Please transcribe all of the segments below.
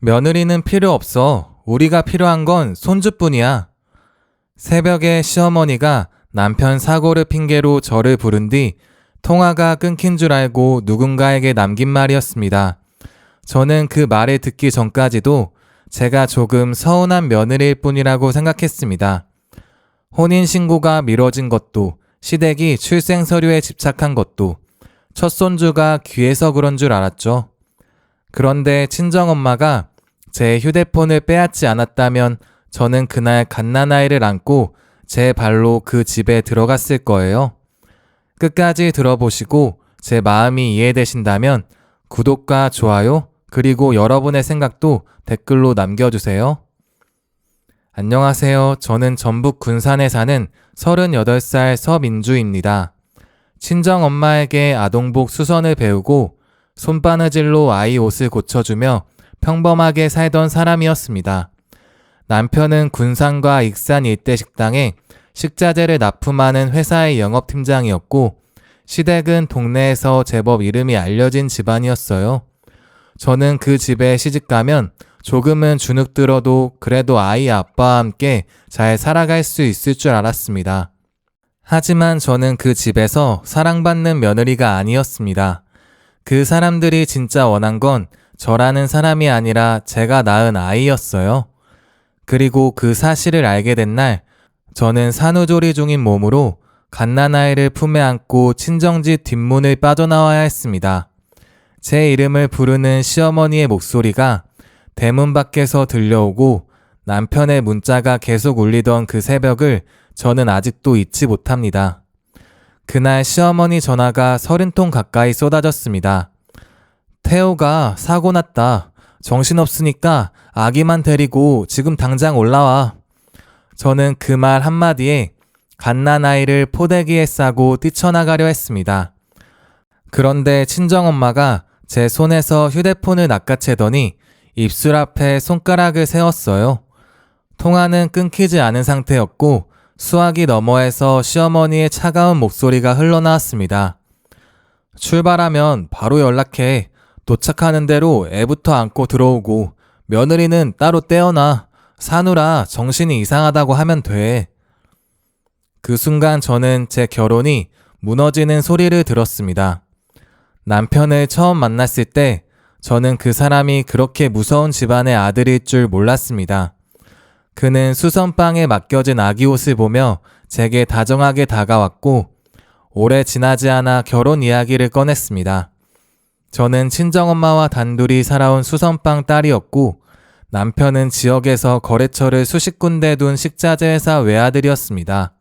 며느리는 필요 없어. 우리가 필요한 건 손주뿐이야. 새벽에 시어머니가 남편 사고를 핑계로 저를 부른 뒤 통화가 끊긴 줄 알고 누군가에게 남긴 말이었습니다. 저는 그 말을 듣기 전까지도 제가 조금 서운한 며느리일 뿐이라고 생각했습니다. 혼인신고가 미뤄진 것도, 시댁이 출생서류에 집착한 것도, 첫 손주가 귀해서 그런 줄 알았죠. 그런데 친정엄마가 제 휴대폰을 빼앗지 않았다면 저는 그날 갓난아이를 안고 제 발로 그 집에 들어갔을 거예요. 끝까지 들어보시고 제 마음이 이해되신다면 구독과 좋아요, 그리고 여러분의 생각도 댓글로 남겨주세요. 안녕하세요. 저는 전북 군산에 사는 38살 서민주입니다. 친정엄마에게 아동복 수선을 배우고 손바느질로 아이 옷을 고쳐주며 평범하게 살던 사람이었습니다. 남편은 군산과 익산 일대 식당에 식자재를 납품하는 회사의 영업팀장이었고 시댁은 동네에서 제법 이름이 알려진 집안이었어요. 저는 그 집에 시집가면 조금은 주눅들어도 그래도 아이 아빠와 함께 잘 살아갈 수 있을 줄 알았습니다. 하지만 저는 그 집에서 사랑받는 며느리가 아니었습니다. 그 사람들이 진짜 원한 건 저라는 사람이 아니라 제가 낳은 아이였어요. 그리고 그 사실을 알게 된 날, 저는 산후조리 중인 몸으로 갓난아이를 품에 안고 친정집 뒷문을 빠져나와야 했습니다. 제 이름을 부르는 시어머니의 목소리가 대문 밖에서 들려오고 남편의 문자가 계속 울리던 그 새벽을 저는 아직도 잊지 못합니다. 그날 시어머니 전화가 30통 가까이 쏟아졌습니다. 태호가 사고 났다. 정신없으니까 아기만 데리고 지금 당장 올라와. 저는 그 말 한마디에 갓난아이를 포대기에 싸고 뛰쳐나가려 했습니다. 그런데 친정엄마가 제 손에서 휴대폰을 낚아채더니 입술 앞에 손가락을 세웠어요. 통화는 끊기지 않은 상태였고 수화기 너머에서 시어머니의 차가운 목소리가 흘러나왔습니다. 출발하면 바로 연락해. 도착하는 대로 애부터 안고 들어오고 며느리는 따로 떼어놔. 사누라 정신이 이상하다고 하면 돼. 그 순간 저는 제 결혼이 무너지는 소리를 들었습니다. 남편을 처음 만났을 때 저는 그 사람이 그렇게 무서운 집안의 아들일 줄 몰랐습니다. 그는 수선방에 맡겨진 아기 옷을 보며 제게 다정하게 다가왔고 오래 지나지 않아 결혼 이야기를 꺼냈습니다. 저는 친정엄마와 단둘이 살아온 수선방 딸이었고 남편은 지역에서 거래처를 수십 군데 둔 식자재 회사 외아들이었습니다.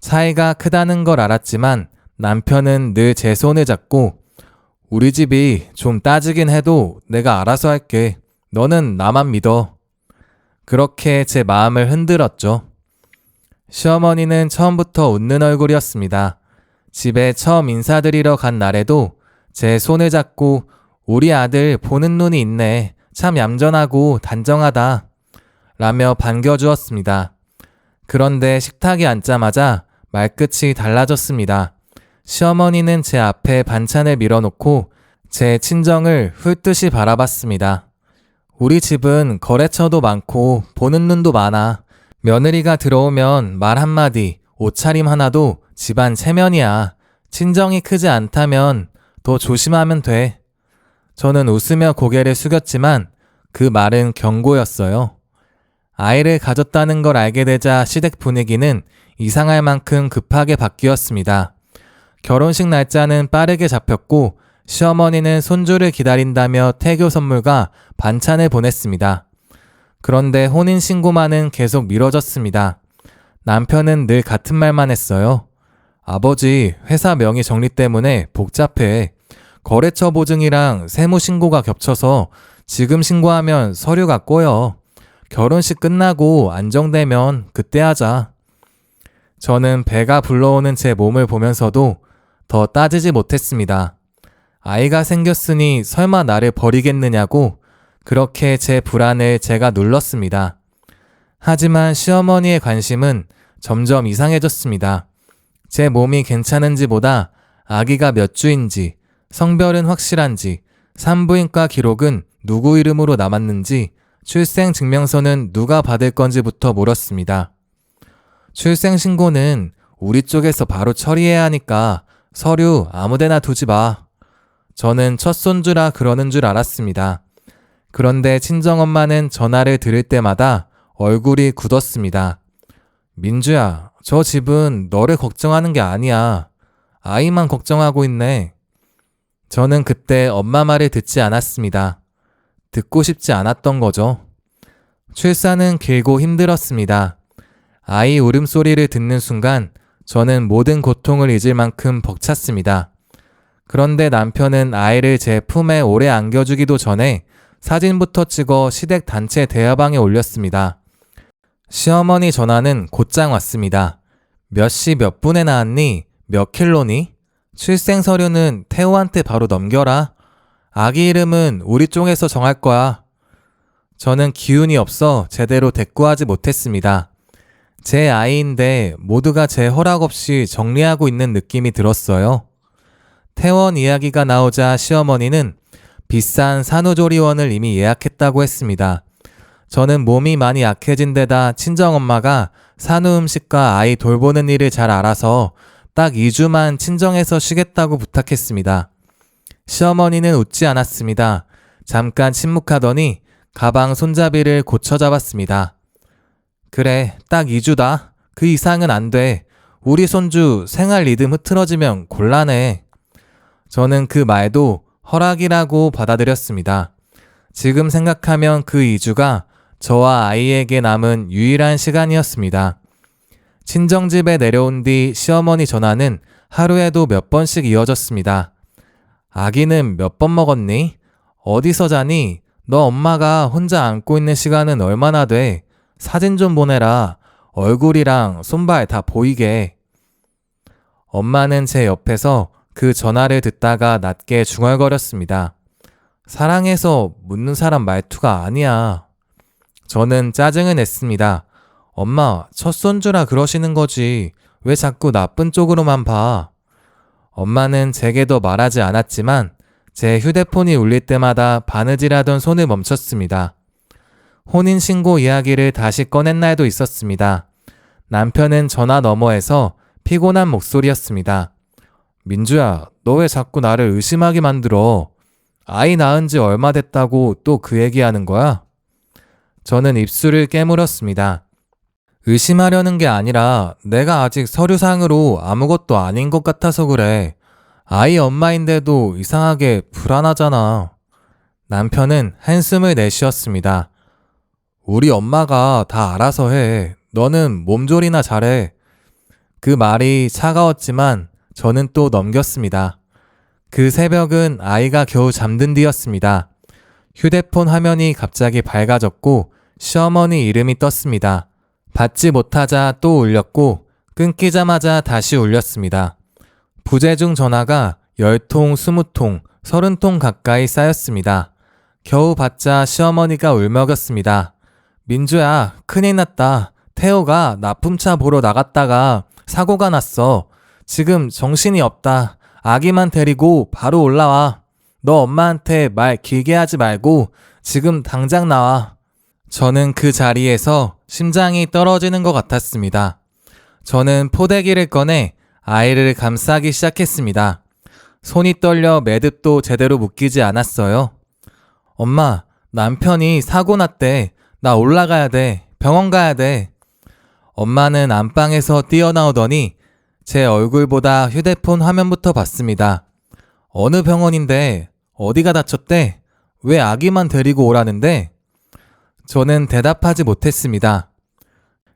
차이가 크다는 걸 알았지만 남편은 늘 제 손을 잡고 우리 집이 좀 따지긴 해도 내가 알아서 할게. 너는 나만 믿어. 그렇게 제 마음을 흔들었죠. 시어머니는 처음부터 웃는 얼굴이었습니다. 집에 처음 인사드리러 간 날에도 제 손을 잡고 우리 아들 보는 눈이 있네. 참 얌전하고 단정하다. 라며 반겨주었습니다. 그런데 식탁에 앉자마자 말끝이 달라졌습니다. 시어머니는 제 앞에 반찬을 밀어놓고 제 친정을 훑듯이 바라봤습니다. 우리 집은 거래처도 많고 보는 눈도 많아. 며느리가 들어오면 말 한마디, 옷차림 하나도 집안 체면이야. 친정이 크지 않다면 더 조심하면 돼. 저는 웃으며 고개를 숙였지만 그 말은 경고였어요. 아이를 가졌다는 걸 알게 되자 시댁 분위기는 이상할 만큼 급하게 바뀌었습니다. 결혼식 날짜는 빠르게 잡혔고 시어머니는 손주를 기다린다며 태교 선물과 반찬을 보냈습니다. 그런데 혼인신고만은 계속 미뤄졌습니다. 남편은 늘 같은 말만 했어요. 아버지, 회사 명의 정리 때문에 복잡해. 거래처 보증이랑 세무신고가 겹쳐서 지금 신고하면 서류가 꼬여. 결혼식 끝나고 안정되면 그때 하자. 저는 배가 불러오는 제 몸을 보면서도 더 따지지 못했습니다. 아이가 생겼으니 설마 나를 버리겠느냐고 그렇게 제 불안을 제가 눌렀습니다. 하지만 시어머니의 관심은 점점 이상해졌습니다. 제 몸이 괜찮은지보다 아기가 몇 주인지, 성별은 확실한지, 산부인과 기록은 누구 이름으로 남았는지, 출생증명서는 누가 받을 건지부터 물었습니다. 출생신고는 우리 쪽에서 바로 처리해야 하니까 서류 아무데나 두지 마. 저는 첫 손주라 그러는 줄 알았습니다. 그런데 친정엄마는 전화를 들을 때마다 얼굴이 굳었습니다. 민주야, 저 집은 너를 걱정하는 게 아니야. 아이만 걱정하고 있네. 저는 그때 엄마 말을 듣지 않았습니다. 듣고 싶지 않았던 거죠. 출산은 길고 힘들었습니다. 아이 울음소리를 듣는 순간 저는 모든 고통을 잊을 만큼 벅찼습니다. 그런데 남편은 아이를 제 품에 오래 안겨주기도 전에 사진부터 찍어 시댁 단체 대화방에 올렸습니다. 시어머니 전화는 곧장 왔습니다. 몇 시 몇 분에 나왔니? 몇 킬로니? 출생 서류는 태호한테 바로 넘겨라. 아기 이름은 우리 쪽에서 정할 거야. 저는 기운이 없어 제대로 대꾸하지 못했습니다. 제 아이인데 모두가 제 허락 없이 정리하고 있는 느낌이 들었어요. 퇴원 이야기가 나오자 시어머니는 비싼 산후조리원을 이미 예약했다고 했습니다. 저는 몸이 많이 약해진 데다 친정엄마가 산후음식과 아이 돌보는 일을 잘 알아서 딱 2주만 친정에서 쉬겠다고 부탁했습니다. 시어머니는 웃지 않았습니다. 잠깐 침묵하더니 가방 손잡이를 고쳐 잡았습니다. 그래, 딱 2주다. 그 이상은 안 돼. 우리 손주 생활 리듬 흐트러지면 곤란해. 저는 그 말도 허락이라고 받아들였습니다. 지금 생각하면 그 2주가 저와 아이에게 남은 유일한 시간이었습니다. 친정집에 내려온 뒤 시어머니 전화는 하루에도 몇 번씩 이어졌습니다. 아기는 몇 번 먹었니? 어디서 자니? 너 엄마가 혼자 안고 있는 시간은 얼마나 돼? 사진 좀 보내라. 얼굴이랑 손발 다 보이게. 엄마는 제 옆에서 그 전화를 듣다가 낮게 중얼거렸습니다. 사랑해서 묻는 사람 말투가 아니야. 저는 짜증을 냈습니다. 엄마, 첫 손주라 그러시는 거지. 왜 자꾸 나쁜 쪽으로만 봐? 엄마는 제게도 말하지 않았지만 제 휴대폰이 울릴 때마다 바느질하던 손을 멈췄습니다. 혼인신고 이야기를 다시 꺼낸 날도 있었습니다. 남편은 전화 너머에서 피곤한 목소리였습니다. 민주야, 너 왜 자꾸 나를 의심하게 만들어? 아이 낳은 지 얼마 됐다고 또 그 얘기하는 거야? 저는 입술을 깨물었습니다. 의심하려는 게 아니라 내가 아직 서류상으로 아무것도 아닌 것 같아서 그래. 아이 엄마인데도 이상하게 불안하잖아. 남편은 한숨을 내쉬었습니다. 우리 엄마가 다 알아서 해. 너는 몸조리나 잘해. 그 말이 차가웠지만 저는 또 넘겼습니다. 그 새벽은 아이가 겨우 잠든 뒤였습니다. 휴대폰 화면이 갑자기 밝아졌고 시어머니 이름이 떴습니다. 받지 못하자 또 울렸고 끊기자마자 다시 울렸습니다. 부재중 전화가 10통, 20통, 30통 가까이 쌓였습니다. 겨우 받자 시어머니가 울먹였습니다. 민주야, 큰일 났다. 태호가 납품차 보러 나갔다가 사고가 났어. 지금 정신이 없다. 아기만 데리고 바로 올라와. 너 엄마한테 말 길게 하지 말고 지금 당장 나와. 저는 그 자리에서 심장이 떨어지는 것 같았습니다. 저는 포대기를 꺼내 아이를 감싸기 시작했습니다. 손이 떨려 매듭도 제대로 묶이지 않았어요. 엄마, 남편이 사고 났대. 나 올라가야 돼. 병원 가야 돼. 엄마는 안방에서 뛰어나오더니 제 얼굴보다 휴대폰 화면부터 봤습니다. 어느 병원인데? 어디가 다쳤대? 왜 아기만 데리고 오라는데? 저는 대답하지 못했습니다.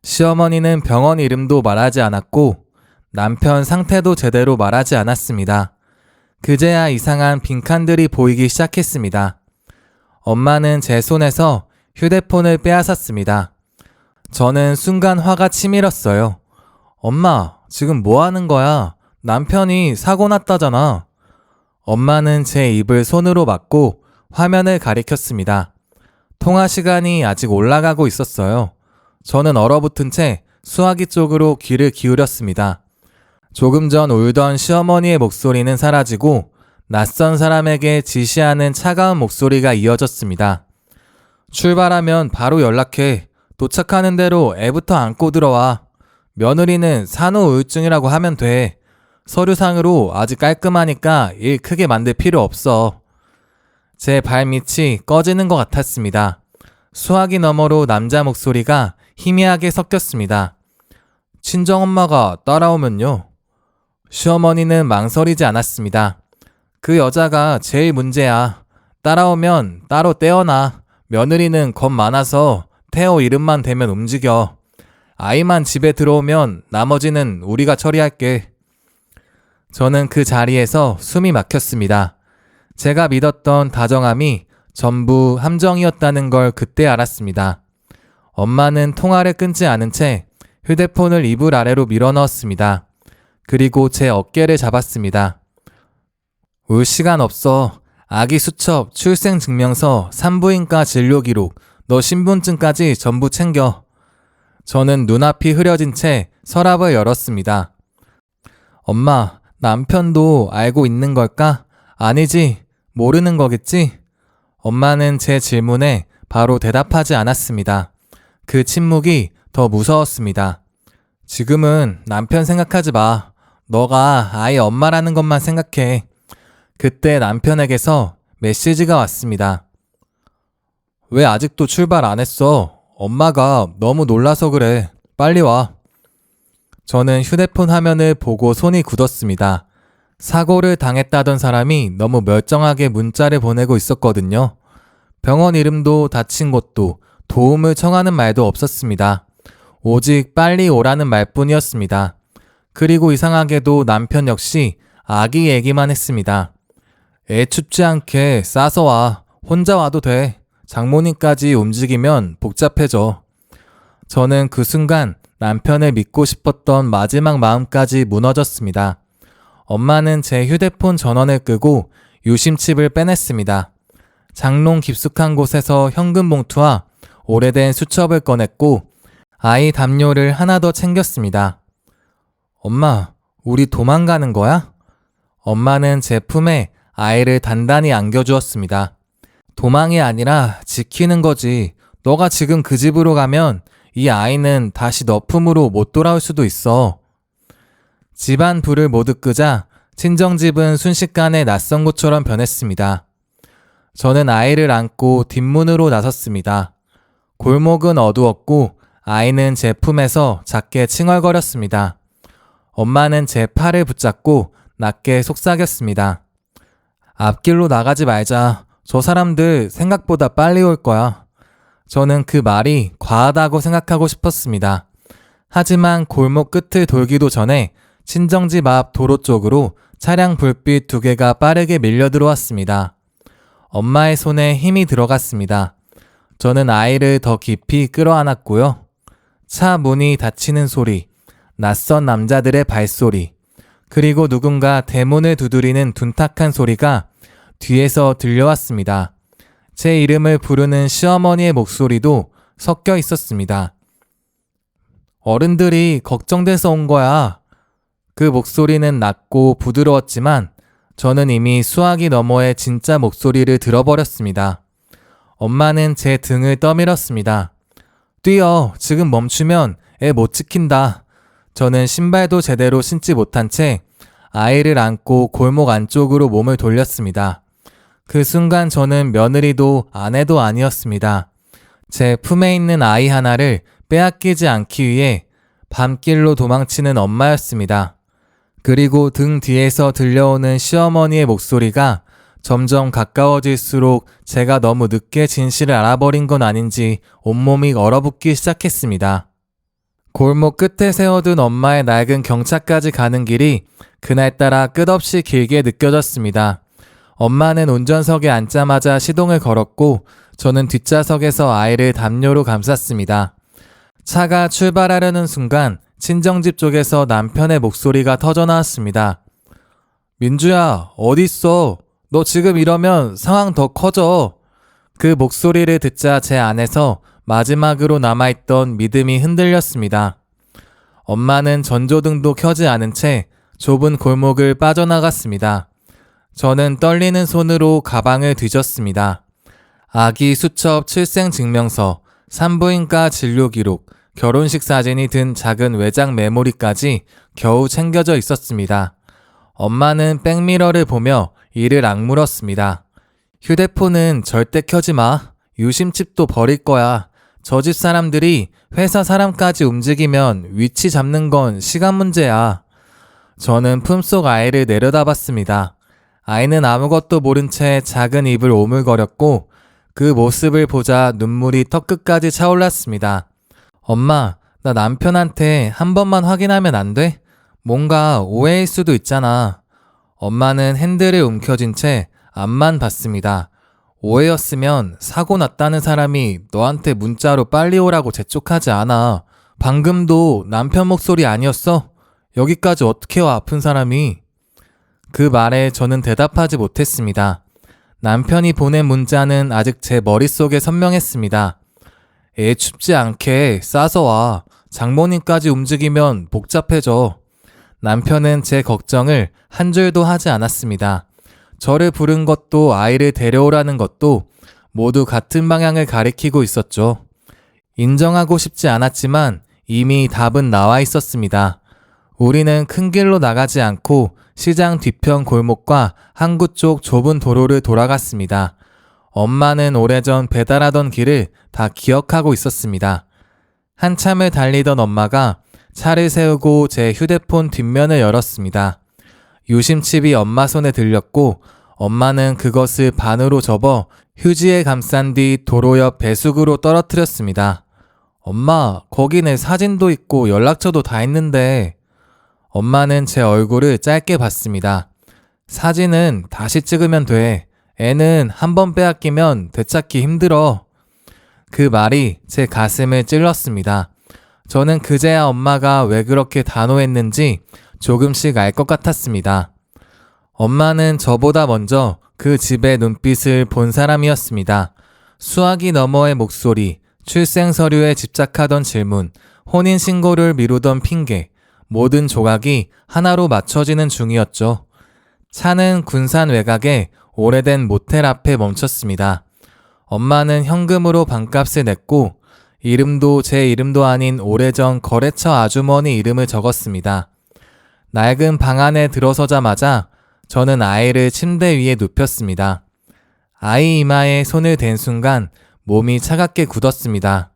시어머니는 병원 이름도 말하지 않았고 남편 상태도 제대로 말하지 않았습니다. 그제야 이상한 빈칸들이 보이기 시작했습니다. 엄마는 제 손에서 휴대폰을 빼앗았습니다. 저는 순간 화가 치밀었어요. 엄마, 지금 뭐 하는 거야? 남편이 사고 났다잖아. 엄마는 제 입을 손으로 막고 화면을 가리켰습니다. 통화 시간이 아직 올라가고 있었어요. 저는 얼어붙은 채 수화기 쪽으로 귀를 기울였습니다. 조금 전 울던 시어머니의 목소리는 사라지고 낯선 사람에게 지시하는 차가운 목소리가 이어졌습니다. 출발하면 바로 연락해. 도착하는 대로 애부터 안고 들어와. 며느리는 산후우울증이라고 하면 돼. 서류상으로 아직 깔끔하니까 일 크게 만들 필요 없어. 제 발밑이 꺼지는 것 같았습니다. 수화기 너머로 남자 목소리가 희미하게 섞였습니다. 친정엄마가 따라오면요? 시어머니는 망설이지 않았습니다. 그 여자가 제일 문제야. 따라오면 따로 떼어놔. 며느리는 겁 많아서 태호 이름만 대면 움직여. 아이만 집에 들어오면 나머지는 우리가 처리할게. 저는 그 자리에서 숨이 막혔습니다. 제가 믿었던 다정함이 전부 함정이었다는 걸 그때 알았습니다. 엄마는 통화를 끊지 않은 채 휴대폰을 이불 아래로 밀어넣었습니다. 그리고 제 어깨를 잡았습니다. 울 시간 없어. 아기 수첩, 출생증명서, 산부인과 진료기록, 너 신분증까지 전부 챙겨. 저는 눈앞이 흐려진 채 서랍을 열었습니다. 엄마, 남편도 알고 있는 걸까? 아니지, 모르는 거겠지? 엄마는 제 질문에 바로 대답하지 않았습니다. 그 침묵이 더 무서웠습니다. 지금은 남편 생각하지 마. 너가 아이 엄마라는 것만 생각해. 그때 남편에게서 메시지가 왔습니다. 왜 아직도 출발 안 했어? 엄마가 너무 놀라서 그래. 빨리 와. 저는 휴대폰 화면을 보고 손이 굳었습니다. 사고를 당했다던 사람이 너무 멀쩡하게 문자를 보내고 있었거든요. 병원 이름도 다친 곳도 도움을 청하는 말도 없었습니다. 오직 빨리 오라는 말뿐이었습니다. 그리고 이상하게도 남편 역시 아기 얘기만 했습니다. 애 춥지 않게 싸서 와. 혼자 와도 돼. 장모님까지 움직이면 복잡해져. 저는 그 순간 남편을 믿고 싶었던 마지막 마음까지 무너졌습니다. 엄마는 제 휴대폰 전원을 끄고 유심칩을 빼냈습니다. 장롱 깊숙한 곳에서 현금 봉투와 오래된 수첩을 꺼냈고 아이 담요를 하나 더 챙겼습니다. 엄마, 우리 도망가는 거야? 엄마는 제 품에 아이를 단단히 안겨주었습니다. 도망이 아니라 지키는 거지. 너가 지금 그 집으로 가면 이 아이는 다시 너 품으로 못 돌아올 수도 있어. 집안 불을 모두 끄자 친정집은 순식간에 낯선 곳처럼 변했습니다. 저는 아이를 안고 뒷문으로 나섰습니다. 골목은 어두웠고 아이는 제 품에서 작게 칭얼거렸습니다. 엄마는 제 팔을 붙잡고 낮게 속삭였습니다. 앞길로 나가지 말자. 저 사람들 생각보다 빨리 올 거야. 저는 그 말이 과하다고 생각하고 싶었습니다. 하지만 골목 끝을 돌기도 전에 친정집 앞 도로 쪽으로 차량 불빛 2개가 빠르게 밀려 들어왔습니다. 엄마의 손에 힘이 들어갔습니다. 저는 아이를 더 깊이 끌어안았고요. 차 문이 닫히는 소리, 낯선 남자들의 발소리, 그리고 누군가 대문을 두드리는 둔탁한 소리가 뒤에서 들려왔습니다. 제 이름을 부르는 시어머니의 목소리도 섞여 있었습니다. 어른들이 걱정돼서 온 거야. 그 목소리는 낮고 부드러웠지만 저는 이미 수화기 너머의 진짜 목소리를 들어버렸습니다. 엄마는 제 등을 떠밀었습니다. 뛰어. 지금 멈추면 애 못 지킨다. 저는 신발도 제대로 신지 못한 채 아이를 안고 골목 안쪽으로 몸을 돌렸습니다. 그 순간 저는 며느리도 아내도 아니었습니다. 제 품에 있는 아이 하나를 빼앗기지 않기 위해 밤길로 도망치는 엄마였습니다. 그리고 등 뒤에서 들려오는 시어머니의 목소리가 점점 가까워질수록 제가 너무 늦게 진실을 알아버린 건 아닌지 온몸이 얼어붙기 시작했습니다. 골목 끝에 세워둔 엄마의 낡은 경차까지 가는 길이 그날따라 끝없이 길게 느껴졌습니다. 엄마는 운전석에 앉자마자 시동을 걸었고 저는 뒷좌석에서 아이를 담요로 감쌌습니다. 차가 출발하려는 순간 친정집 쪽에서 남편의 목소리가 터져나왔습니다. 민주야, 어딨어? 너 지금 이러면 상황 더 커져. 그 목소리를 듣자 제 안에서 마지막으로 남아있던 믿음이 흔들렸습니다. 엄마는 전조등도 켜지 않은 채 좁은 골목을 빠져나갔습니다. 저는 떨리는 손으로 가방을 뒤졌습니다. 아기 수첩 출생증명서, 산부인과 진료기록, 결혼식 사진이 든 작은 외장 메모리까지 겨우 챙겨져 있었습니다. 엄마는 백미러를 보며 이를 악물었습니다. 휴대폰은 절대 켜지 마. 유심칩도 버릴 거야. 저 집 사람들이 회사 사람까지 움직이면 위치 잡는 건 시간 문제야. 저는 품속 아이를 내려다봤습니다. 아이는 아무것도 모른 채 작은 입을 오물거렸고 그 모습을 보자 눈물이 턱끝까지 차올랐습니다. 엄마, 나 남편한테 한 번만 확인하면 안 돼? 뭔가 오해일 수도 있잖아. 엄마는 핸들을 움켜쥔 채 앞만 봤습니다. 오해였으면 사고 났다는 사람이 너한테 문자로 빨리 오라고 재촉하지 않아. 방금도 남편 목소리 아니었어? 여기까지 어떻게 와, 아픈 사람이? 그 말에 저는 대답하지 못했습니다. 남편이 보낸 문자는 아직 제 머릿속에 선명했습니다. 애 춥지 않게 싸서 와. 장모님까지 움직이면 복잡해져. 남편은 제 걱정을 한 줄도 하지 않았습니다. 저를 부른 것도 아이를 데려오라는 것도 모두 같은 방향을 가리키고 있었죠. 인정하고 싶지 않았지만 이미 답은 나와 있었습니다. 우리는 큰 길로 나가지 않고 시장 뒤편 골목과 항구 쪽 좁은 도로를 돌아갔습니다. 엄마는 오래전 배달하던 길을 다 기억하고 있었습니다. 한참을 달리던 엄마가 차를 세우고 제 휴대폰 뒷면을 열었습니다. 유심칩이 엄마 손에 들렸고 엄마는 그것을 반으로 접어 휴지에 감싼 뒤 도로 옆 배수구로 떨어뜨렸습니다. 엄마, 거기 내 사진도 있고 연락처도 다 있는데. 엄마는 제 얼굴을 짧게 봤습니다. 사진은 다시 찍으면 돼. 애는 한 번 빼앗기면 되찾기 힘들어. 그 말이 제 가슴을 찔렀습니다. 저는 그제야 엄마가 왜 그렇게 단호했는지 조금씩 알 것 같았습니다. 엄마는 저보다 먼저 그 집의 눈빛을 본 사람이었습니다. 수화기 너머의 목소리, 출생 서류에 집착하던 질문, 혼인신고를 미루던 핑계, 모든 조각이 하나로 맞춰지는 중이었죠. 차는 군산 외곽의 오래된 모텔 앞에 멈췄습니다. 엄마는 현금으로 반값을 냈고 이름도 제 이름도 아닌 오래전 거래처 아주머니 이름을 적었습니다. 낡은 방 안에 들어서자마자 저는 아이를 침대 위에 눕혔습니다. 아이 이마에 손을 댄 순간 몸이 차갑게 굳었습니다.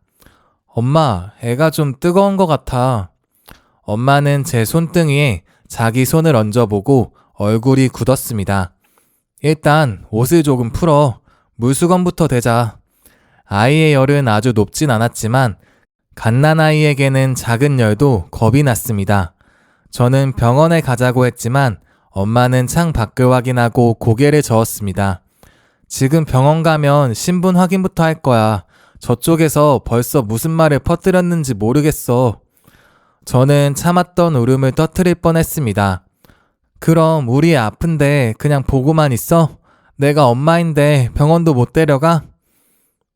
엄마, 애가 좀 뜨거운 것 같아. 엄마는 제 손등위에 자기 손을 얹어보고 얼굴이 굳었습니다. 일단 옷을 조금 풀어. 물수건부터 대자. 아이의 열은 아주 높진 않았지만 갓난아이에게는 작은 열도 겁이 났습니다. 저는 병원에 가자고 했지만 엄마는 창 밖을 확인하고 고개를 저었습니다. 지금 병원 가면 신분 확인부터 할 거야. 저쪽에서 벌써 무슨 말을 퍼뜨렸는지 모르겠어. 저는 참았던 울음을 터뜨릴 뻔했습니다. 그럼 우리 애 아픈데 그냥 보고만 있어? 내가 엄마인데 병원도 못 데려가?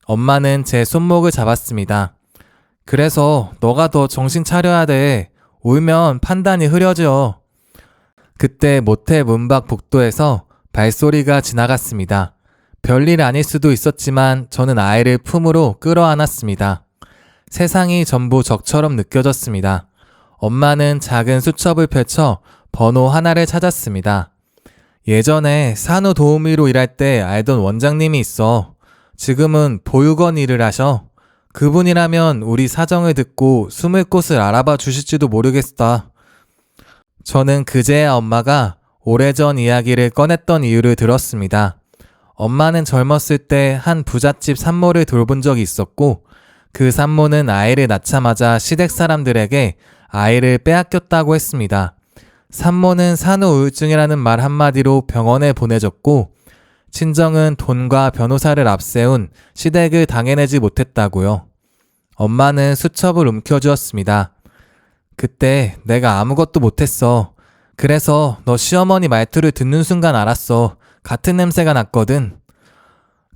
엄마는 제 손목을 잡았습니다. 그래서 너가 더 정신 차려야 돼. 울면 판단이 흐려져. 그때 모텔 문 밖 복도에서 발소리가 지나갔습니다. 별일 아닐 수도 있었지만 저는 아이를 품으로 끌어안았습니다. 세상이 전부 적처럼 느껴졌습니다. 엄마는 작은 수첩을 펼쳐 번호 하나를 찾았습니다. 예전에 산후도우미로 일할 때 알던 원장님이 있어. 지금은 보육원 일을 하셔. 그분이라면 우리 사정을 듣고 숨을 곳을 알아봐 주실지도 모르겠다. 저는 그제야 엄마가 오래전 이야기를 꺼냈던 이유를 들었습니다. 엄마는 젊었을 때 한 부잣집 산모를 돌본 적이 있었고 그 산모는 아이를 낳자마자 시댁 사람들에게 아이를 빼앗겼다고 했습니다. 산모는 산후우울증이라는 말 한마디로 병원에 보내졌고 친정은 돈과 변호사를 앞세운 시댁을 당해내지 못했다고요. 엄마는 수첩을 움켜쥐었습니다. 그때 내가 아무것도 못했어. 그래서 너 시어머니 말투를 듣는 순간 알았어. 같은 냄새가 났거든.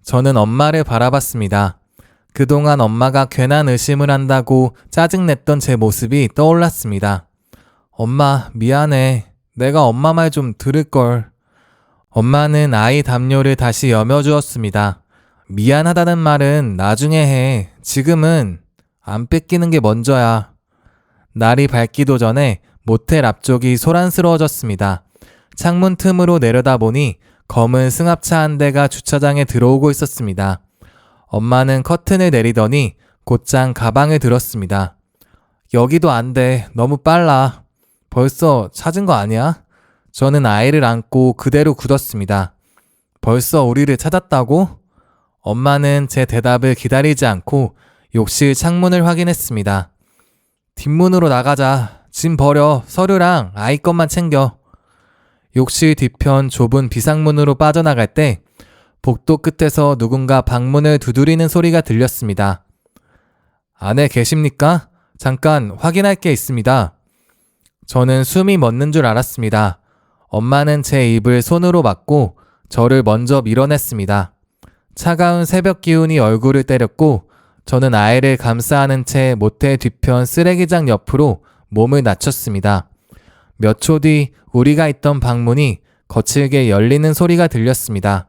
저는 엄마를 바라봤습니다. 그동안 엄마가 괜한 의심을 한다고 짜증냈던 제 모습이 떠올랐습니다. 엄마, 미안해. 내가 엄마 말 좀 들을걸. 엄마는 아이 담요를 다시 여며주었습니다. 미안하다는 말은 나중에 해. 지금은 안 뺏기는 게 먼저야. 날이 밝기도 전에 모텔 앞쪽이 소란스러워졌습니다. 창문 틈으로 내려다보니 검은 승합차 한 대가 주차장에 들어오고 있었습니다. 엄마는 커튼을 내리더니 곧장 가방을 들었습니다. 여기도 안 돼. 너무 빨라. 벌써 찾은 거 아니야? 저는 아이를 안고 그대로 굳었습니다. 벌써 우리를 찾았다고? 엄마는 제 대답을 기다리지 않고 욕실 창문을 확인했습니다. 뒷문으로 나가자. 짐 버려. 서류랑 아이 것만 챙겨. 욕실 뒤편 좁은 비상문으로 빠져나갈 때 복도 끝에서 누군가 방문을 두드리는 소리가 들렸습니다. 안에 계십니까? 잠깐 확인할 게 있습니다. 저는 숨이 멎는 줄 알았습니다. 엄마는 제 입을 손으로 막고 저를 먼저 밀어냈습니다. 차가운 새벽 기운이 얼굴을 때렸고 저는 아이를 감싸 안은 채 모텔 뒤편 쓰레기장 옆으로 몸을 낮췄습니다. 몇 초 뒤 우리가 있던 방문이 거칠게 열리는 소리가 들렸습니다.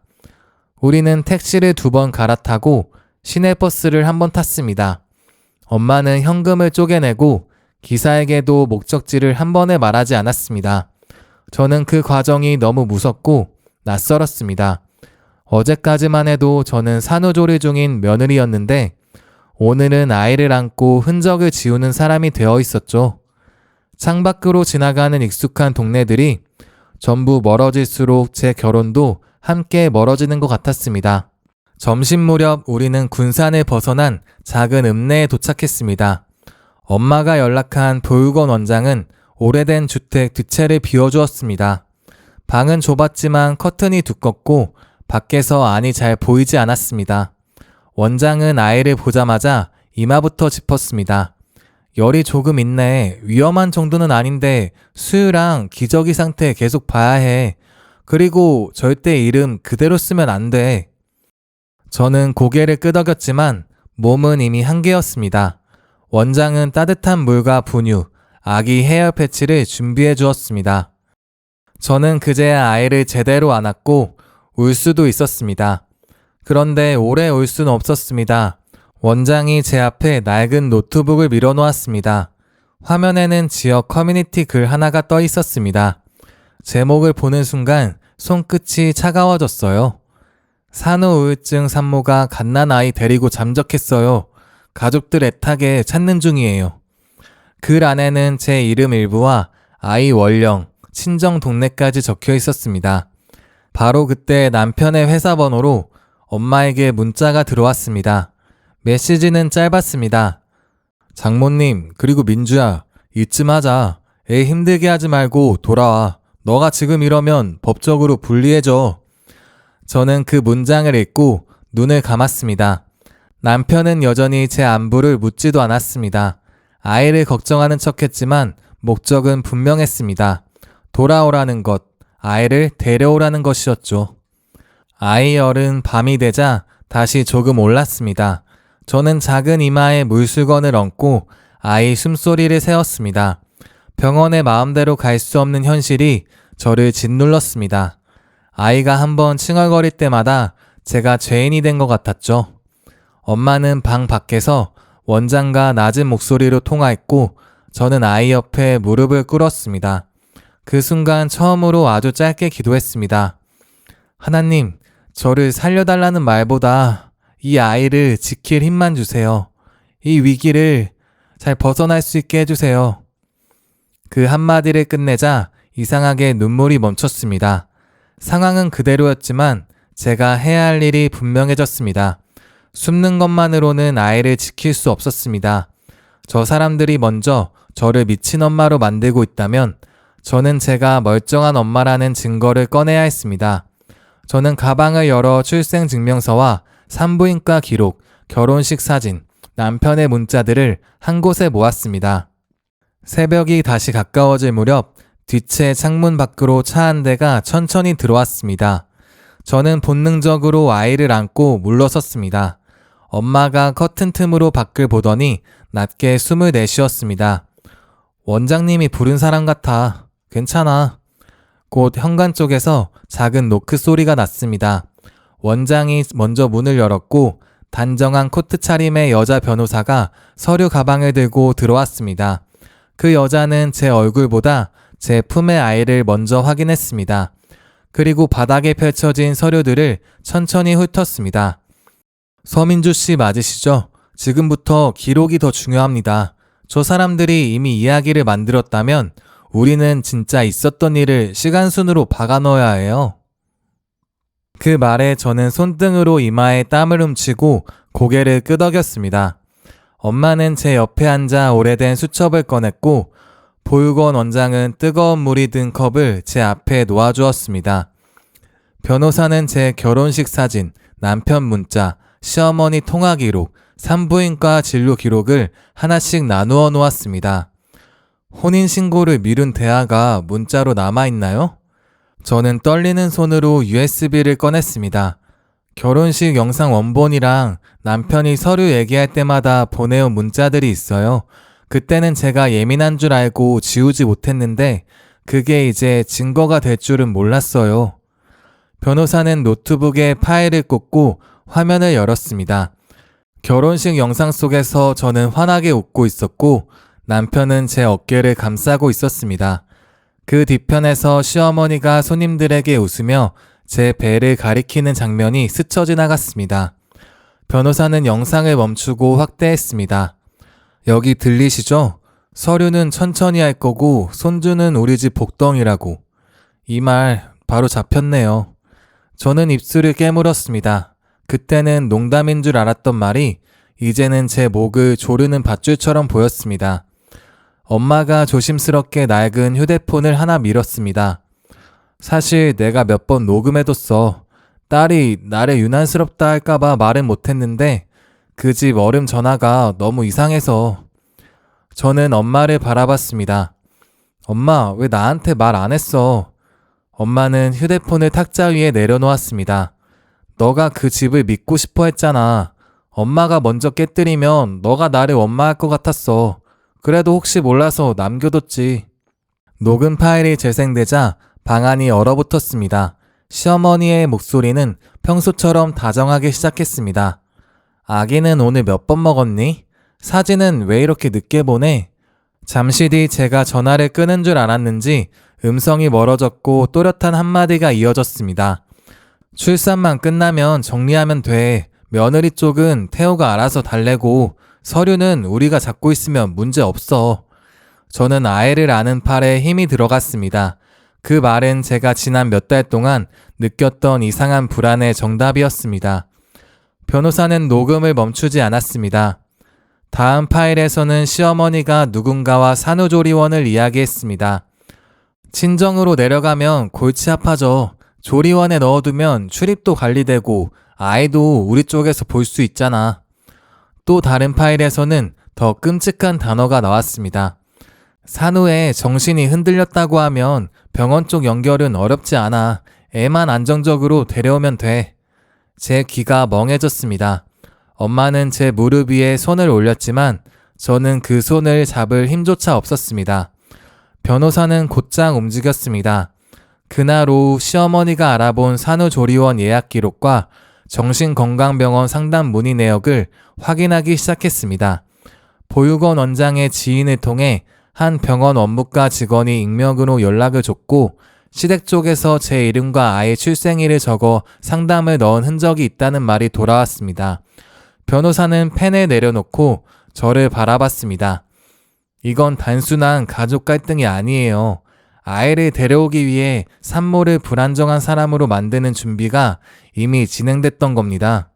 우리는 택시를 2번 갈아타고 시내버스를 1번 탔습니다. 엄마는 현금을 쪼개내고 기사에게도 목적지를 한 번에 말하지 않았습니다. 저는 그 과정이 너무 무섭고 낯설었습니다. 어제까지만 해도 저는 산후조리 중인 며느리였는데 오늘은 아이를 안고 흔적을 지우는 사람이 되어 있었죠. 창밖으로 지나가는 익숙한 동네들이 전부 멀어질수록 제 결혼도 함께 멀어지는 것 같았습니다. 점심 무렵 우리는 군산을 벗어난 작은 읍내에 도착했습니다. 엄마가 연락한 보육원 원장은 오래된 주택 뒷채를 비워주었습니다. 방은 좁았지만 커튼이 두껍고 밖에서 안이 잘 보이지 않았습니다. 원장은 아이를 보자마자 이마부터 짚었습니다. 열이 조금 있네. 위험한 정도는 아닌데 수유랑 기저귀 상태 계속 봐야 해. 그리고 절대 이름 그대로 쓰면 안 돼. 저는 고개를 끄덕였지만 몸은 이미 한계였습니다. 원장은 따뜻한 물과 분유, 아기 헤어 패치를 준비해 주었습니다. 저는 그제야 아이를 제대로 안았고 울 수도 있었습니다. 그런데 오래 울 수는 없었습니다. 원장이 제 앞에 낡은 노트북을 밀어놓았습니다. 화면에는 지역 커뮤니티 글 하나가 떠 있었습니다. 제목을 보는 순간 손끝이 차가워졌어요. 산후우울증 산모가 갓난 아이 데리고 잠적했어요. 가족들 애타게 찾는 중이에요. 글 안에는 제 이름 일부와 아이 원령, 친정 동네까지 적혀 있었습니다. 바로 그때 남편의 회사 번호로 엄마에게 문자가 들어왔습니다. 메시지는 짧았습니다. 장모님, 그리고 민주야, 이쯤 하자. 애 힘들게 하지 말고 돌아와. 너가 지금 이러면 법적으로 불리해져. 저는 그 문장을 읽고 눈을 감았습니다. 남편은 여전히 제 안부를 묻지도 않았습니다. 아이를 걱정하는 척했지만 목적은 분명했습니다. 돌아오라는 것, 아이를 데려오라는 것이었죠. 아이 열은 밤이 되자 다시 조금 올랐습니다. 저는 작은 이마에 물수건을 얹고 아이 숨소리를 세웠습니다. 병원에 마음대로 갈 수 없는 현실이 저를 짓눌렀습니다. 아이가 한번 칭얼거릴 때마다 제가 죄인이 된 것 같았죠. 엄마는 방 밖에서 원장과 낮은 목소리로 통화했고 저는 아이 옆에 무릎을 꿇었습니다. 그 순간 처음으로 아주 짧게 기도했습니다. 하나님, 저를 살려달라는 말보다 이 아이를 지킬 힘만 주세요. 이 위기를 잘 벗어날 수 있게 해주세요. 그 한마디를 끝내자 이상하게 눈물이 멈췄습니다. 상황은 그대로였지만 제가 해야 할 일이 분명해졌습니다. 숨는 것만으로는 아이를 지킬 수 없었습니다. 저 사람들이 먼저 저를 미친 엄마로 만들고 있다면 저는 제가 멀쩡한 엄마라는 증거를 꺼내야 했습니다. 저는 가방을 열어 출생증명서와 산부인과 기록, 결혼식 사진, 남편의 문자들을 한 곳에 모았습니다. 새벽이 다시 가까워질 무렵 뒷채 창문 밖으로 차 한 대가 천천히 들어왔습니다. 저는 본능적으로 아이를 안고 물러섰습니다. 엄마가 커튼 틈으로 밖을 보더니 낮게 숨을 내쉬었습니다. 원장님이 부른 사람 같아. 괜찮아. 곧 현관 쪽에서 작은 노크 소리가 났습니다. 원장이 먼저 문을 열었고 단정한 코트 차림의 여자 변호사가 서류 가방을 들고 들어왔습니다. 그 여자는 제 얼굴보다 제 품의 아이를 먼저 확인했습니다. 그리고 바닥에 펼쳐진 서류들을 천천히 훑었습니다. 서민주 씨 맞으시죠? 지금부터 기록이 더 중요합니다. 저 사람들이 이미 이야기를 만들었다면 우리는 진짜 있었던 일을 시간순으로 박아 넣어야 해요. 그 말에 저는 손등으로 이마에 땀을 훔치고 고개를 끄덕였습니다. 엄마는 제 옆에 앉아 오래된 수첩을 꺼냈고 보육원 원장은 뜨거운 물이 든 컵을 제 앞에 놓아주었습니다. 변호사는 제 결혼식 사진, 남편 문자, 시어머니 통화 기록, 산부인과 진료 기록을 하나씩 나누어 놓았습니다. 혼인신고를 미룬 대화가 문자로 남아있나요? 저는 떨리는 손으로 USB를 꺼냈습니다. 결혼식 영상 원본이랑 남편이 서류 얘기할 때마다 보내온 문자들이 있어요. 그때는 제가 예민한 줄 알고 지우지 못했는데 그게 이제 증거가 될 줄은 몰랐어요. 변호사는 노트북에 파일을 꽂고 화면을 열었습니다. 결혼식 영상 속에서 저는 환하게 웃고 있었고 남편은 제 어깨를 감싸고 있었습니다. 그 뒤편에서 시어머니가 손님들에게 웃으며 제 배를 가리키는 장면이 스쳐 지나갔습니다. 변호사는 영상을 멈추고 확대했습니다. 여기 들리시죠? 서류는 천천히 할 거고 손주는 우리 집 복덩이라고. 이 말 바로 잡혔네요. 저는 입술을 깨물었습니다. 그때는 농담인 줄 알았던 말이 이제는 제 목을 조르는 밧줄처럼 보였습니다. 엄마가 조심스럽게 낡은 휴대폰을 하나 밀었습니다. 사실 내가 몇 번 녹음해뒀어. 딸이 나를 유난스럽다 할까봐 말은 못했는데 그 집 얼음 전화가 너무 이상해서. 저는 엄마를 바라봤습니다. 엄마, 왜 나한테 말 안 했어? 엄마는 휴대폰을 탁자 위에 내려놓았습니다. 너가 그 집을 믿고 싶어 했잖아. 엄마가 먼저 깨뜨리면 너가 나를 원망할 것 같았어. 그래도 혹시 몰라서 남겨뒀지. 녹음 파일이 재생되자 방안이 얼어붙었습니다. 시어머니의 목소리는 평소처럼 다정하게 시작했습니다. 아기는 오늘 몇 번 먹었니? 사진은 왜 이렇게 늦게 보내? 잠시 뒤 제가 전화를 끄는 줄 알았는지 음성이 멀어졌고 또렷한 한마디가 이어졌습니다. 출산만 끝나면 정리하면 돼. 며느리 쪽은 태호가 알아서 달래고 서류는 우리가 잡고 있으면 문제 없어. 저는 아이를 아는 팔에 힘이 들어갔습니다. 그 말은 제가 지난 몇 달 동안 느꼈던 이상한 불안의 정답이었습니다. 변호사는 녹음을 멈추지 않았습니다. 다음 파일에서는 시어머니가 누군가와 산후조리원을 이야기했습니다. 친정으로 내려가면 골치 아파져. 조리원에 넣어두면 출입도 관리되고 아이도 우리 쪽에서 볼 수 있잖아. 또 다른 파일에서는 더 끔찍한 단어가 나왔습니다. 산후에 정신이 흔들렸다고 하면 병원 쪽 연결은 어렵지 않아. 애만 안정적으로 데려오면 돼. 제 귀가 멍해졌습니다. 엄마는 제 무릎 위에 손을 올렸지만 저는 그 손을 잡을 힘조차 없었습니다. 변호사는 곧장 움직였습니다. 그날 오후 시어머니가 알아본 산후조리원 예약 기록과 정신건강병원 상담 문의 내역을 확인하기 시작했습니다. 보육원 원장의 지인을 통해 한 병원 원무과 직원이 익명으로 연락을 줬고 시댁 쪽에서 제 이름과 아이 출생일을 적어 상담을 넣은 흔적이 있다는 말이 돌아왔습니다. 변호사는 펜을 내려놓고 저를 바라봤습니다. 이건 단순한 가족 갈등이 아니에요. 아이를 데려오기 위해 산모를 불안정한 사람으로 만드는 준비가 이미 진행됐던 겁니다.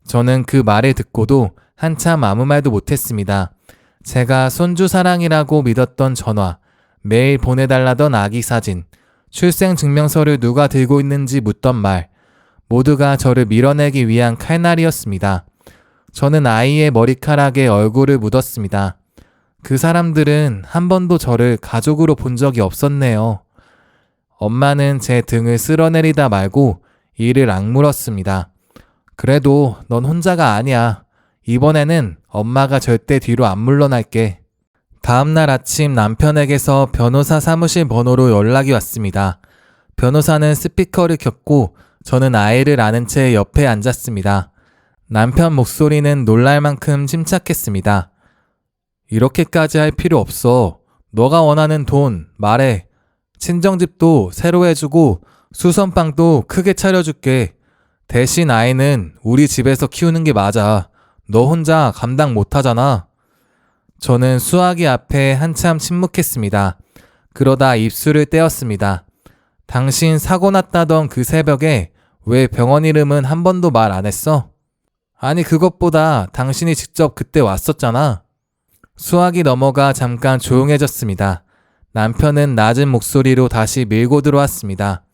저는 그 말을 듣고도 한참 아무 말도 못했습니다. 제가 손주 사랑이라고 믿었던 전화, 매일 보내달라던 아기 사진, 출생증명서를 누가 들고 있는지 묻던 말, 모두가 저를 밀어내기 위한 칼날이었습니다. 저는 아이의 머리카락에 얼굴을 묻었습니다. 그 사람들은 한 번도 저를 가족으로 본 적이 없었네요. 엄마는 제 등을 쓸어내리다 말고 이를 악물었습니다. 그래도 넌 혼자가 아니야. 이번에는 엄마가 절대 뒤로 안 물러날게. 다음날 아침 남편에게서 변호사 사무실 번호로 연락이 왔습니다. 변호사는 스피커를 켰고 저는 아이를 안은 채 옆에 앉았습니다. 남편 목소리는 놀랄 만큼 침착했습니다. 이렇게까지 할 필요 없어. 너가 원하는 돈 말해. 친정집도 새로 해주고 수선빵도 크게 차려줄게. 대신 아이는 우리 집에서 키우는 게 맞아. 너 혼자 감당 못하잖아. 저는 수아기 앞에 한참 침묵했습니다. 그러다 입술을 떼었습니다. 당신 사고 났다던 그 새벽에 왜 병원 이름은 한 번도 말 안 했어? 아니 그것보다 당신이 직접 그때 왔었잖아. 수화기 넘어가 잠깐 조용해졌습니다. 남편은 낮은 목소리로 다시 밀고 들어왔습니다.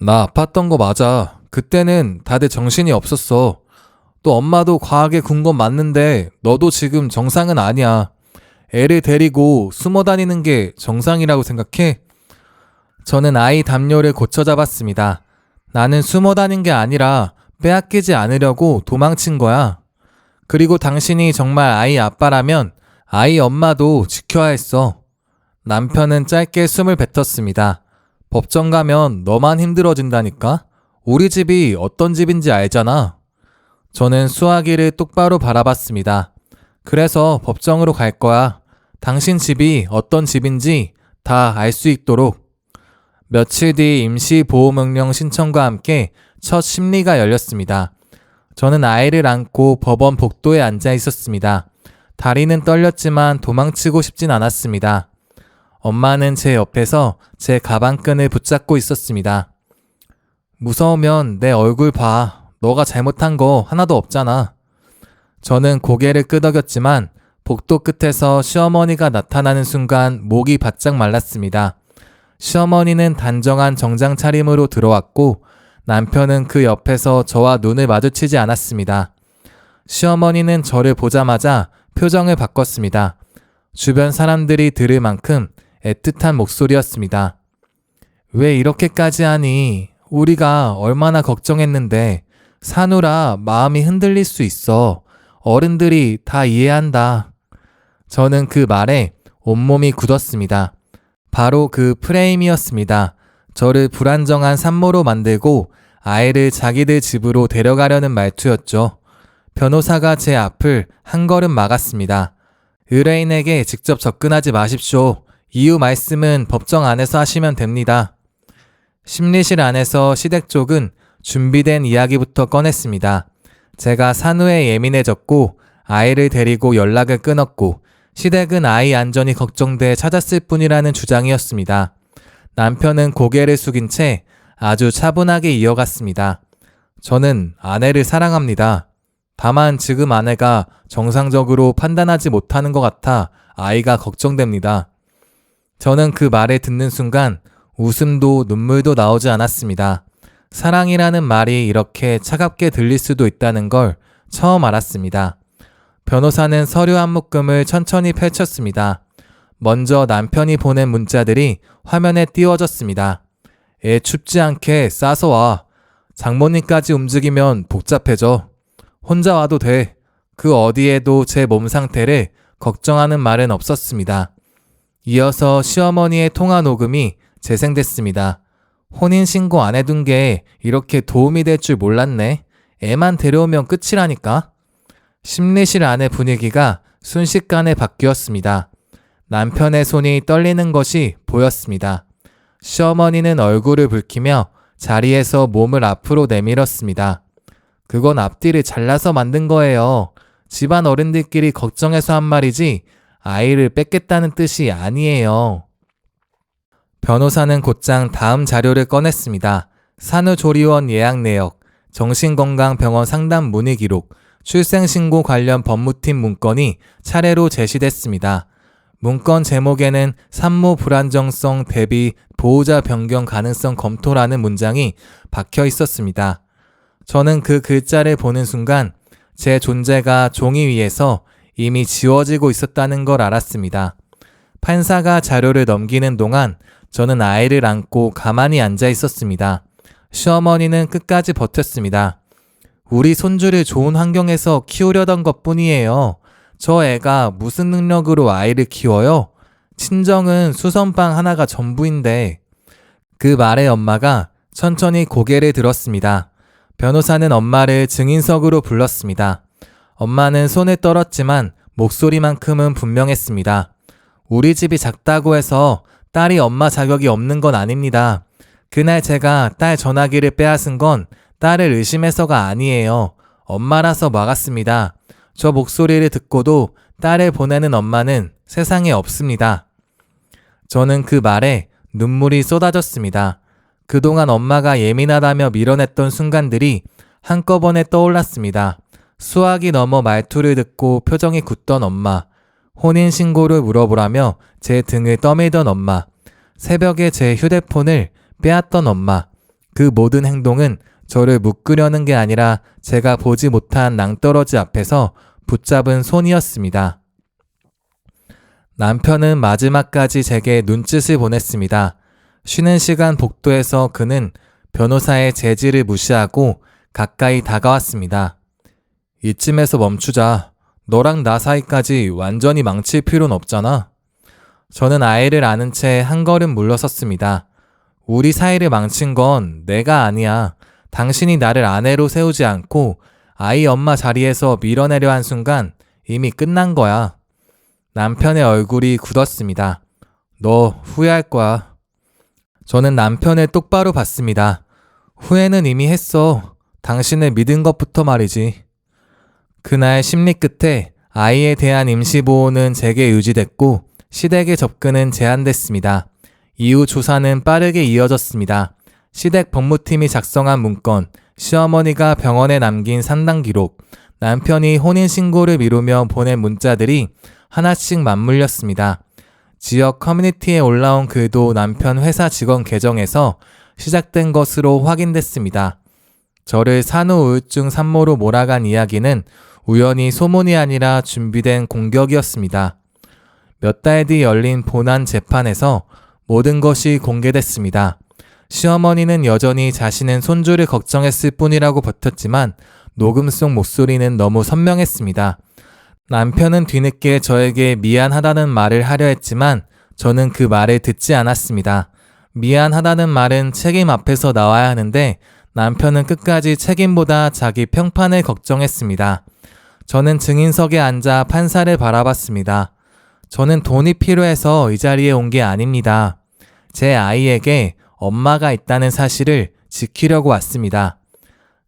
나 아팠던 거 맞아. 그때는 다들 정신이 없었어. 또 엄마도 과하게 군 건 맞는데 너도 지금 정상은 아니야. 애를 데리고 숨어 다니는 게 정상이라고 생각해? 저는 아이 담요를 고쳐 잡았습니다. 나는 숨어 다닌 게 아니라 빼앗기지 않으려고 도망친 거야. 그리고 당신이 정말 아이 아빠라면 아이 엄마도 지켜야 했어. 남편은 짧게 숨을 뱉었습니다. 법정 가면 너만 힘들어진다니까? 우리 집이 어떤 집인지 알잖아. 저는 수아기를 똑바로 바라봤습니다. 그래서 법정으로 갈 거야. 당신 집이 어떤 집인지 다 알 수 있도록. 며칠 뒤 임시보호명령 신청과 함께 첫 심리가 열렸습니다. 저는 아이를 안고 법원 복도에 앉아 있었습니다. 다리는 떨렸지만 도망치고 싶진 않았습니다. 엄마는 제 옆에서 제 가방끈을 붙잡고 있었습니다. 무서우면 내 얼굴 봐. 너가 잘못한 거 하나도 없잖아. 저는 고개를 끄덕였지만 복도 끝에서 시어머니가 나타나는 순간 목이 바짝 말랐습니다. 시어머니는 단정한 정장 차림으로 들어왔고 남편은 그 옆에서 저와 눈을 마주치지 않았습니다. 시어머니는 저를 보자마자 표정을 바꿨습니다. 주변 사람들이 들을 만큼 애틋한 목소리였습니다. 왜 이렇게까지 하니? 우리가 얼마나 걱정했는데 사누라 마음이 흔들릴 수 있어. 어른들이 다 이해한다. 저는 그 말에 온몸이 굳었습니다. 바로 그 프레임이었습니다. 저를 불안정한 산모로 만들고 아이를 자기들 집으로 데려가려는 말투였죠. 변호사가 제 앞을 한 걸음 막았습니다. 의뢰인에게 직접 접근하지 마십시오. 이유 말씀은 법정 안에서 하시면 됩니다. 심리실 안에서 시댁 쪽은 준비된 이야기부터 꺼냈습니다. 제가 산후에 예민해졌고 아이를 데리고 연락을 끊었고 시댁은 아이 안전이 걱정돼 찾았을 뿐이라는 주장이었습니다. 남편은 고개를 숙인 채 아주 차분하게 이어갔습니다. 저는 아내를 사랑합니다. 다만 지금 아내가 정상적으로 판단하지 못하는 것 같아 아이가 걱정됩니다. 저는 그 말을 듣는 순간 웃음도 눈물도 나오지 않았습니다. 사랑이라는 말이 이렇게 차갑게 들릴 수도 있다는 걸 처음 알았습니다. 변호사는 서류 한 묶음을 천천히 펼쳤습니다. 먼저 남편이 보낸 문자들이 화면에 띄워졌습니다. 애 춥지 않게 싸서 와. 장모님까지 움직이면 복잡해져. 혼자 와도 돼. 그 어디에도 제 몸 상태를 걱정하는 말은 없었습니다. 이어서 시어머니의 통화 녹음이 재생됐습니다. 혼인신고 안 해둔 게 이렇게 도움이 될 줄 몰랐네. 애만 데려오면 끝이라니까. 심리실 안의 분위기가 순식간에 바뀌었습니다. 남편의 손이 떨리는 것이 보였습니다. 시어머니는 얼굴을 붉히며 자리에서 몸을 앞으로 내밀었습니다. 그건 앞뒤를 잘라서 만든 거예요. 집안 어른들끼리 걱정해서 한 말이지 아이를 뺏겠다는 뜻이 아니에요. 변호사는 곧장 다음 자료를 꺼냈습니다. 산후조리원 예약 내역, 정신건강병원 상담 문의 기록, 출생신고 관련 법무팀 문건이 차례로 제시됐습니다. 문건 제목에는 산모 불안정성 대비 보호자 변경 가능성 검토라는 문장이 박혀 있었습니다. 저는 그 글자를 보는 순간 제 존재가 종이 위에서 이미 지워지고 있었다는 걸 알았습니다. 판사가 자료를 넘기는 동안 저는 아이를 안고 가만히 앉아 있었습니다. 시어머니는 끝까지 버텼습니다. 우리 손주를 좋은 환경에서 키우려던 것 뿐이에요. 저 애가 무슨 능력으로 아이를 키워요? 친정은 수선빵 하나가 전부인데. 그 말에 엄마가 천천히 고개를 들었습니다. 변호사는 엄마를 증인석으로 불렀습니다. 엄마는 손을 떨었지만 목소리만큼은 분명했습니다. 우리 집이 작다고 해서 딸이 엄마 자격이 없는 건 아닙니다. 그날 제가 딸 전화기를 빼앗은 건 딸을 의심해서가 아니에요. 엄마라서 막았습니다. 저 목소리를 듣고도 딸을 보내는 엄마는 세상에 없습니다. 저는 그 말에 눈물이 쏟아졌습니다. 그동안 엄마가 예민하다며 밀어냈던 순간들이 한꺼번에 떠올랐습니다. 수학이 넘어 말투를 듣고 표정이 굳던 엄마, 혼인신고를 물어보라며 제 등을 떠밀던 엄마, 새벽에 제 휴대폰을 빼앗던 엄마, 그 모든 행동은 저를 묶으려는 게 아니라 제가 보지 못한 낭떠러지 앞에서 붙잡은 손이었습니다. 남편은 마지막까지 제게 눈짓을 보냈습니다. 쉬는 시간 복도에서 그는 변호사의 제지를 무시하고 가까이 다가왔습니다. 이쯤에서 멈추자. 너랑 나 사이까지 완전히 망칠 필요는 없잖아. 저는 아이를 안은 채 한 걸음 물러섰습니다. 우리 사이를 망친 건 내가 아니야. 당신이 나를 아내로 세우지 않고 아이 엄마 자리에서 밀어내려 한 순간 이미 끝난 거야. 남편의 얼굴이 굳었습니다. 너 후회할 거야. 저는 남편을 똑바로 봤습니다. 후회는 이미 했어. 당신을 믿은 것부터 말이지. 그날 심리 끝에 아이에 대한 임시보호는 제게 유지됐고 시댁의 접근은 제한됐습니다. 이후 조사는 빠르게 이어졌습니다. 시댁 법무팀이 작성한 문건, 시어머니가 병원에 남긴 산당 기록, 남편이 혼인신고를 미루며 보낸 문자들이 하나씩 맞물렸습니다. 지역 커뮤니티에 올라온 글도 남편 회사 직원 계정에서 시작된 것으로 확인됐습니다. 저를 산후우울증 산모로 몰아간 이야기는 우연히 소문이 아니라 준비된 공격이었습니다. 몇 달 뒤 열린 본안 재판에서 모든 것이 공개됐습니다. 시어머니는 여전히 자신은 손주를 걱정했을 뿐이라고 버텼지만 녹음 속 목소리는 너무 선명했습니다. 남편은 뒤늦게 저에게 미안하다는 말을 하려 했지만 저는 그 말을 듣지 않았습니다. 미안하다는 말은 책임 앞에서 나와야 하는데 남편은 끝까지 책임보다 자기 평판을 걱정했습니다. 저는 증인석에 앉아 판사를 바라봤습니다. 저는 돈이 필요해서 이 자리에 온 게 아닙니다. 제 아이에게 엄마가 있다는 사실을 지키려고 왔습니다.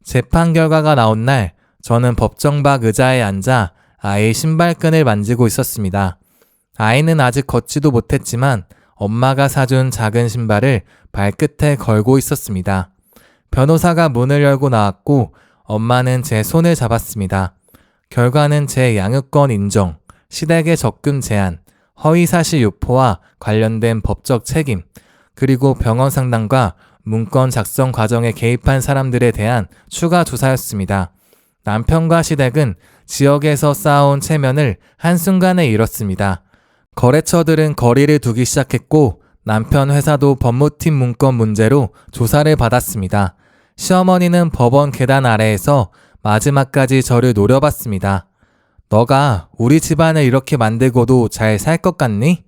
재판 결과가 나온 날 저는 법정 밖 의자에 앉아 아이의 신발끈을 만지고 있었습니다. 아이는 아직 걷지도 못했지만 엄마가 사준 작은 신발을 발끝에 걸고 있었습니다. 변호사가 문을 열고 나왔고 엄마는 제 손을 잡았습니다. 결과는 제 양육권 인정, 시댁의 적금 제한, 허위사실 유포와 관련된 법적 책임, 그리고 병원 상담과 문건 작성 과정에 개입한 사람들에 대한 추가 조사였습니다. 남편과 시댁은 지역에서 쌓아온 체면을 한순간에 잃었습니다. 거래처들은 거리를 두기 시작했고 남편 회사도 법무팀 문건 문제로 조사를 받았습니다. 시어머니는 법원 계단 아래에서 마지막까지 저를 노려봤습니다. 너가 우리 집안을 이렇게 만들고도 잘 살 것 같니?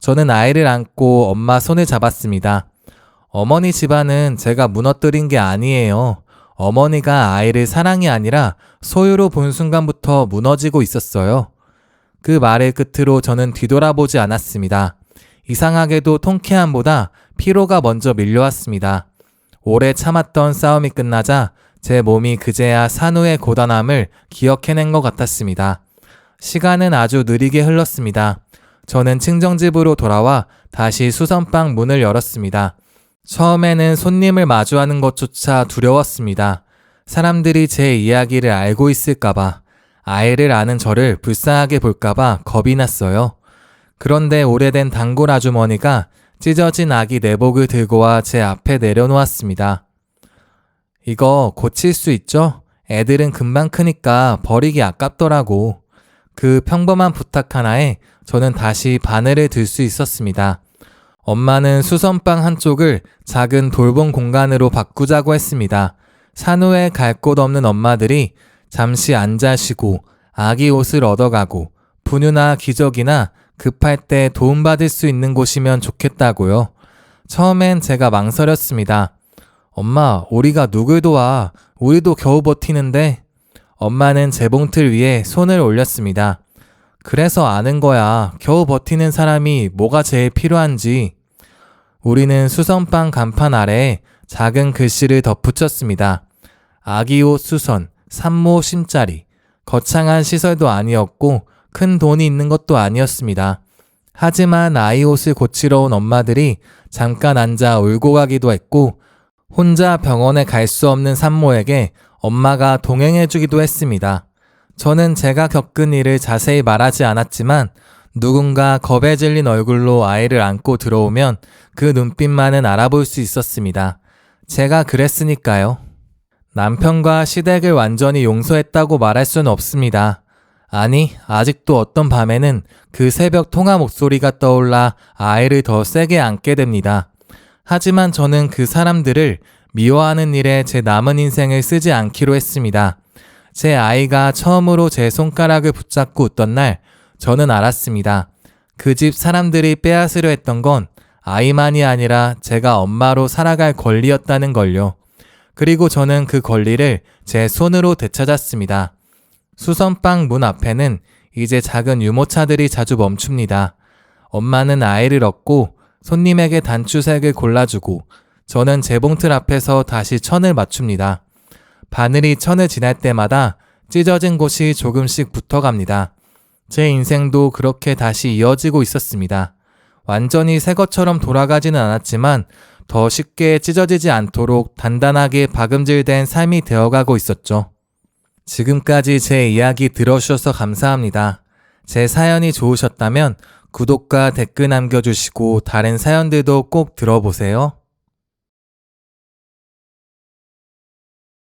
저는 아이를 안고 엄마 손을 잡았습니다. 어머니 집안은 제가 무너뜨린 게 아니에요. 어머니가 아이를 사랑이 아니라 소유로 본 순간부터 무너지고 있었어요. 그 말의 끝으로 저는 뒤돌아보지 않았습니다. 이상하게도 통쾌함보다 피로가 먼저 밀려왔습니다. 오래 참았던 싸움이 끝나자 제 몸이 그제야 산후의 고단함을 기억해낸 것 같았습니다. 시간은 아주 느리게 흘렀습니다. 저는 친정집으로 돌아와 다시 수선방 문을 열었습니다. 처음에는 손님을 마주하는 것조차 두려웠습니다. 사람들이 제 이야기를 알고 있을까봐, 아이를 아는 저를 불쌍하게 볼까봐 겁이 났어요. 그런데 오래된 단골 아주머니가 찢어진 아기 내복을 들고 와 제 앞에 내려놓았습니다. 이거 고칠 수 있죠? 애들은 금방 크니까 버리기 아깝더라고. 그 평범한 부탁 하나에 저는 다시 바늘을 들 수 있었습니다. 엄마는 수선방 한쪽을 작은 돌봄 공간으로 바꾸자고 했습니다. 산후에 갈 곳 없는 엄마들이 잠시 앉아 쉬고 아기 옷을 얻어가고 분유나 기저귀나 급할 때 도움받을 수 있는 곳이면 좋겠다고요. 처음엔 제가 망설였습니다. 엄마, 우리가 누굴 도와? 우리도 겨우 버티는데. 엄마는 재봉틀 위에 손을 올렸습니다. 그래서 아는 거야. 겨우 버티는 사람이 뭐가 제일 필요한지. 우리는 수선방 간판 아래에 작은 글씨를 덧붙였습니다. 아기옷 수선, 산모 심자리. 거창한 시설도 아니었고 큰 돈이 있는 것도 아니었습니다. 하지만 아이 옷을 고치러 온 엄마들이 잠깐 앉아 울고 가기도 했고 혼자 병원에 갈 수 없는 산모에게 엄마가 동행해주기도 했습니다. 저는 제가 겪은 일을 자세히 말하지 않았지만 누군가 겁에 질린 얼굴로 아이를 안고 들어오면 그 눈빛만은 알아볼 수 있었습니다. 제가 그랬으니까요. 남편과 시댁을 완전히 용서했다고 말할 수는 없습니다. 아니, 아직도 어떤 밤에는 그 새벽 통화 목소리가 떠올라 아이를 더 세게 안게 됩니다. 하지만 저는 그 사람들을 미워하는 일에 제 남은 인생을 쓰지 않기로 했습니다. 제 아이가 처음으로 제 손가락을 붙잡고 웃던 날 저는 알았습니다. 그 집 사람들이 빼앗으려 했던 건 아이만이 아니라 제가 엄마로 살아갈 권리였다는 걸요. 그리고 저는 그 권리를 제 손으로 되찾았습니다. 수선방 문 앞에는 이제 작은 유모차들이 자주 멈춥니다. 엄마는 아이를 얻고 손님에게 단추색을 골라주고 저는 재봉틀 앞에서 다시 천을 맞춥니다. 바늘이 천을 지날 때마다 찢어진 곳이 조금씩 붙어갑니다. 제 인생도 그렇게 다시 이어지고 있었습니다. 완전히 새 것처럼 돌아가지는 않았지만 더 쉽게 찢어지지 않도록 단단하게 박음질된 삶이 되어가고 있었죠. 지금까지 제 이야기 들어주셔서 감사합니다. 제 사연이 좋으셨다면 구독과 댓글 남겨주시고 다른 사연들도 꼭 들어보세요.